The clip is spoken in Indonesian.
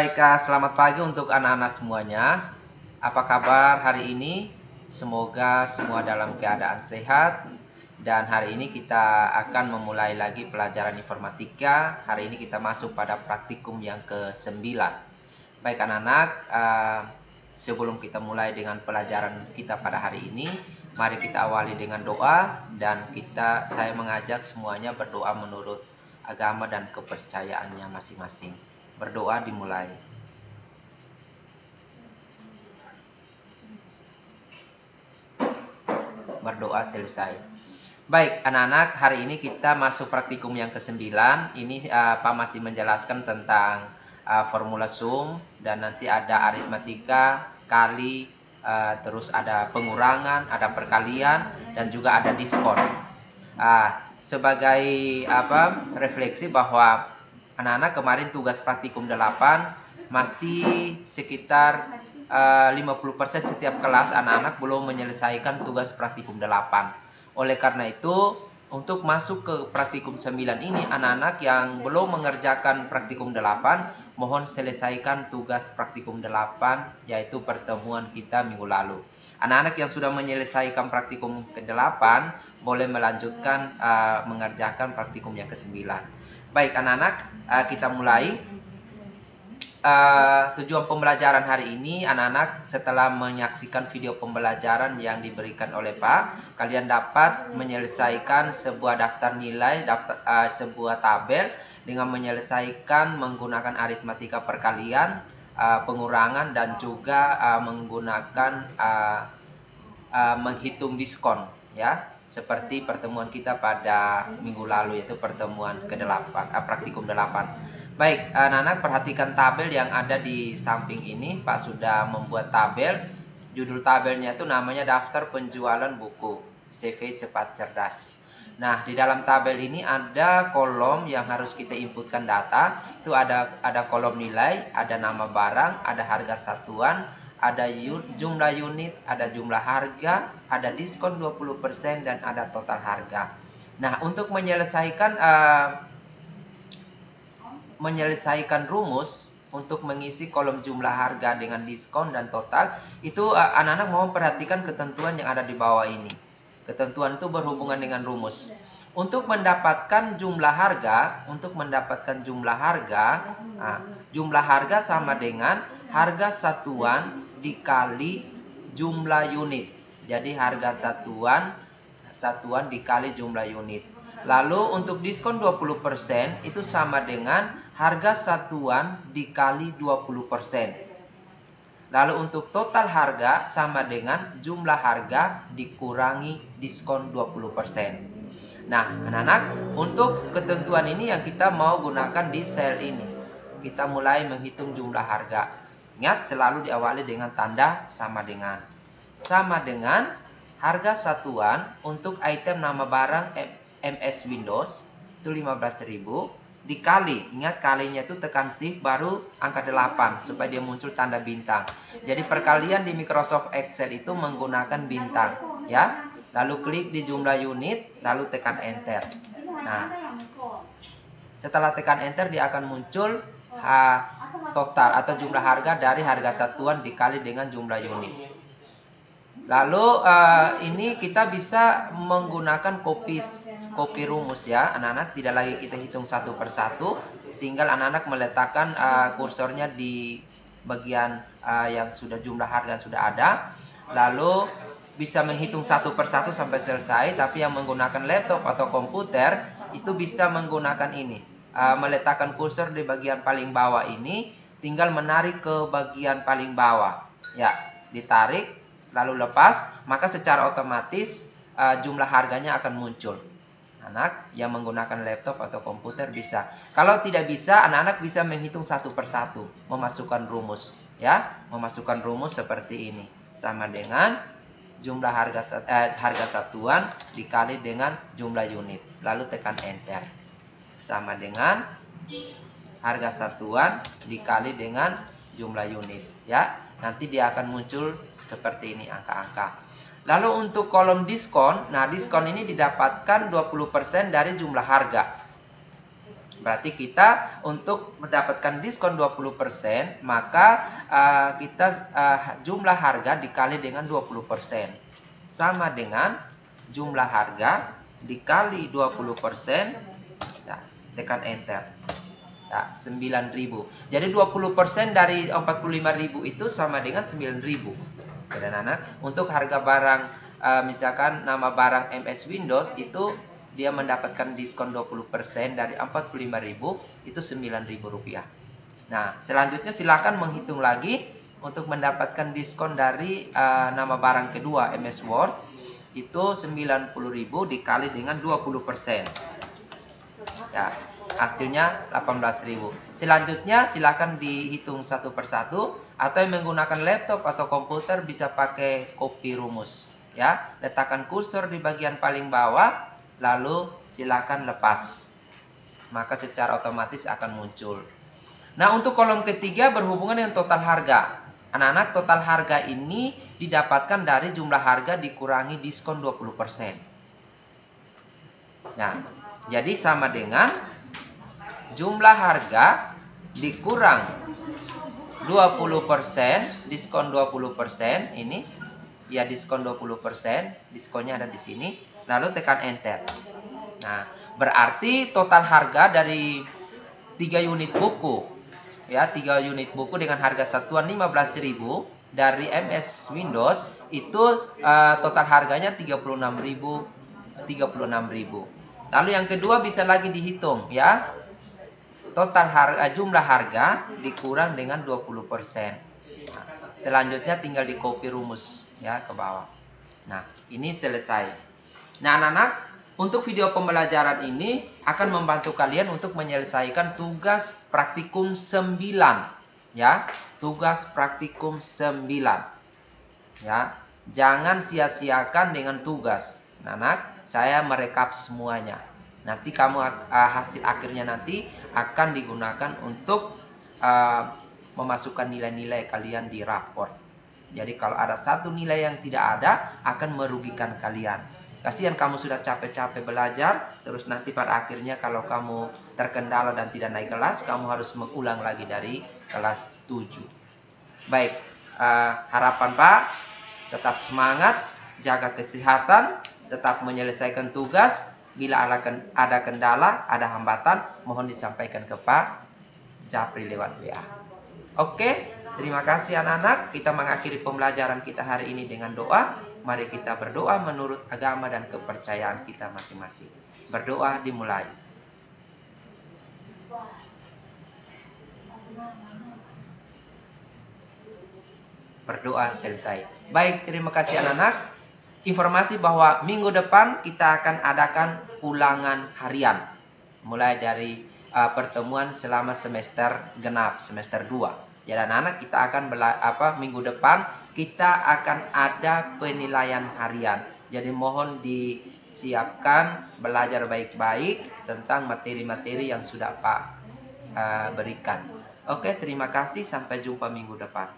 Baik, selamat pagi untuk anak-anak semuanya. Apa kabar hari ini? Semoga semua dalam keadaan sehat. Dan hari ini kita akan memulai lagi pelajaran informatika. Hari ini kita masuk pada praktikum yang ke-9. Baik anak-anak, sebelum kita mulai dengan pelajaran kita pada hari ini, mari kita awali dengan doa. Dan saya mengajak semuanya berdoa menurut agama dan kepercayaannya masing-masing. Berdoa dimulai. Berdoa selesai. Baik anak-anak, hari ini kita masuk praktikum yang ke-9. Ini Pak masih menjelaskan tentang formula sum. Dan nanti ada aritmatika, kali, terus ada pengurangan, ada perkalian, dan juga ada diskon. Sebagai refleksi bahwa anak-anak kemarin tugas praktikum 8 masih sekitar 50% setiap kelas anak-anak belum menyelesaikan tugas praktikum 8. Oleh karena itu, untuk masuk ke praktikum 9 ini, anak-anak yang belum mengerjakan praktikum 8, mohon selesaikan tugas praktikum 8, yaitu pertemuan kita minggu lalu. Anak-anak yang sudah menyelesaikan praktikum ke-8, boleh melanjutkan mengerjakan praktikum yang ke-9. Baik anak-anak, kita mulai. Tujuan pembelajaran hari ini, anak-anak setelah menyaksikan video pembelajaran yang diberikan oleh Pak, kalian dapat menyelesaikan sebuah daftar nilai, sebuah tabel dengan menyelesaikan menggunakan aritmatika perkalian, pengurangan, dan juga menggunakan menghitung diskon, ya, seperti pertemuan kita pada minggu lalu, yaitu pertemuan ke-8, praktikum 8. Baik, anak-anak perhatikan tabel yang ada di samping ini. Pak sudah membuat tabel. Judul tabelnya itu namanya daftar penjualan buku CV Cepat Cerdas. Nah, di dalam tabel ini ada kolom yang harus kita inputkan data. Itu ada kolom nilai, ada nama barang, ada harga satuan, ada jumlah unit, ada jumlah harga, ada diskon 20%, dan ada total harga. Nah, untuk menyelesaikan rumus untuk mengisi kolom jumlah harga dengan diskon dan total, itu anak-anak mau perhatikan ketentuan yang ada di bawah ini. Ketentuan itu berhubungan dengan rumus. Untuk mendapatkan jumlah harga, jumlah harga sama dengan harga satuan dikali jumlah unit. Jadi harga satuan dikali jumlah unit. Lalu untuk diskon 20% itu sama dengan harga satuan dikali 20%. Lalu untuk total harga sama dengan jumlah harga dikurangi diskon 20%. Nah, anak-anak, untuk ketentuan ini yang kita mau gunakan di sel ini. Kita mulai menghitung jumlah harga. Ingat, selalu diawali dengan tanda sama dengan. Sama dengan harga satuan untuk item nama barang MS Windows itu 15.000 dikali, ingat kalinya itu tekan shift baru angka 8 supaya dia muncul tanda bintang. Jadi perkalian di Microsoft Excel itu menggunakan bintang, ya. Lalu klik di jumlah unit, lalu tekan enter. Nah, setelah tekan enter dia akan muncul total atau jumlah harga dari harga satuan dikali dengan jumlah unit. Lalu ini kita bisa menggunakan copy rumus, ya anak-anak. Tidak lagi kita hitung satu persatu, tinggal anak-anak meletakkan kursornya di bagian yang sudah jumlah harga sudah ada. Lalu bisa menghitung satu persatu sampai selesai. Tapi yang menggunakan laptop atau komputer itu bisa menggunakan ini, meletakkan kursor di bagian paling bawah ini, tinggal menarik ke bagian paling bawah, ya, ditarik lalu lepas, maka secara otomatis jumlah harganya akan muncul. Anak yang menggunakan laptop atau komputer bisa. Kalau tidak bisa, anak-anak bisa menghitung satu persatu, memasukkan rumus, ya, memasukkan rumus seperti ini, sama dengan jumlah harga satuan dikali dengan jumlah unit, lalu tekan enter, sama dengan harga satuan dikali dengan jumlah unit, ya. Nanti dia akan muncul seperti ini angka-angka. Lalu untuk kolom diskon, nah diskon ini didapatkan 20% dari jumlah harga. Berarti kita untuk mendapatkan diskon 20%, maka jumlah harga dikali dengan 20%. Sama dengan jumlah harga dikali 20%. Nah, tekan enter. Nah, 9.000. Jadi 20% dari 45.000 itu sama dengan 9.000. Dan anak, untuk harga barang, misalkan nama barang MS Windows itu dia mendapatkan diskon 20% dari 45.000 itu Rp9.000. Nah, selanjutnya silakan menghitung lagi untuk mendapatkan diskon dari nama barang kedua MS Word itu 90.000 dikali dengan 20%. Ya, hasilnya 18.000. Selanjutnya silakan dihitung satu persatu, atau yang menggunakan laptop atau komputer bisa pakai copy rumus. Ya, letakkan kursor di bagian paling bawah, lalu silakan lepas. Maka secara otomatis akan muncul. Nah, untuk kolom ketiga berhubungan dengan total harga. Anak-anak, total harga ini didapatkan dari jumlah harga dikurangi diskon 20%. Nah, jadi sama dengan jumlah harga dikurang 20%, diskon 20% ini. Ya, diskon 20%, diskonnya ada di sini. Lalu tekan enter. Nah, berarti total harga dari 3 unit buku, ya, 3 unit buku dengan harga satuan 15.000 dari MS Windows itu total harganya 36.000. Lalu yang kedua bisa lagi dihitung, ya. Total jumlah harga dikurang dengan 20%. Nah, selanjutnya tinggal di copy rumus, ya, ke bawah. Nah, ini selesai. Nah, anak-anak, untuk video pembelajaran ini akan membantu kalian untuk menyelesaikan tugas praktikum 9. Ya, tugas praktikum 9. Ya, jangan sia-siakan dengan tugas. Nah, anak, saya merekap semuanya. Nanti kamu hasil akhirnya nanti akan digunakan untuk memasukkan nilai-nilai kalian di rapor. Jadi kalau ada satu nilai yang tidak ada, akan merugikan kalian. Kasihan kamu sudah capek-capek belajar, terus nanti pada akhirnya kalau kamu terkendala dan tidak naik kelas, kamu harus mengulang lagi dari kelas 7. Baik, harapan Pak, tetap semangat, jaga kesehatan, tetap menyelesaikan tugas. Bila ada kendala, ada hambatan, mohon disampaikan ke Pak Japri lewat WA. Oke, terima kasih anak-anak. Kita mengakhiri pembelajaran kita hari ini dengan doa. Mari kita berdoa menurut agama dan kepercayaan kita masing-masing. Berdoa dimulai. Berdoa selesai. Baik, terima kasih anak-anak. Informasi bahwa minggu depan kita akan adakan ulangan harian. Mulai dari pertemuan selama semester genap, semester 2. Jadi anak-anak, kita akan minggu depan kita akan ada penilaian harian. Jadi mohon disiapkan, belajar baik-baik tentang materi-materi yang sudah Pak berikan. Oke, terima kasih. Sampai jumpa minggu depan.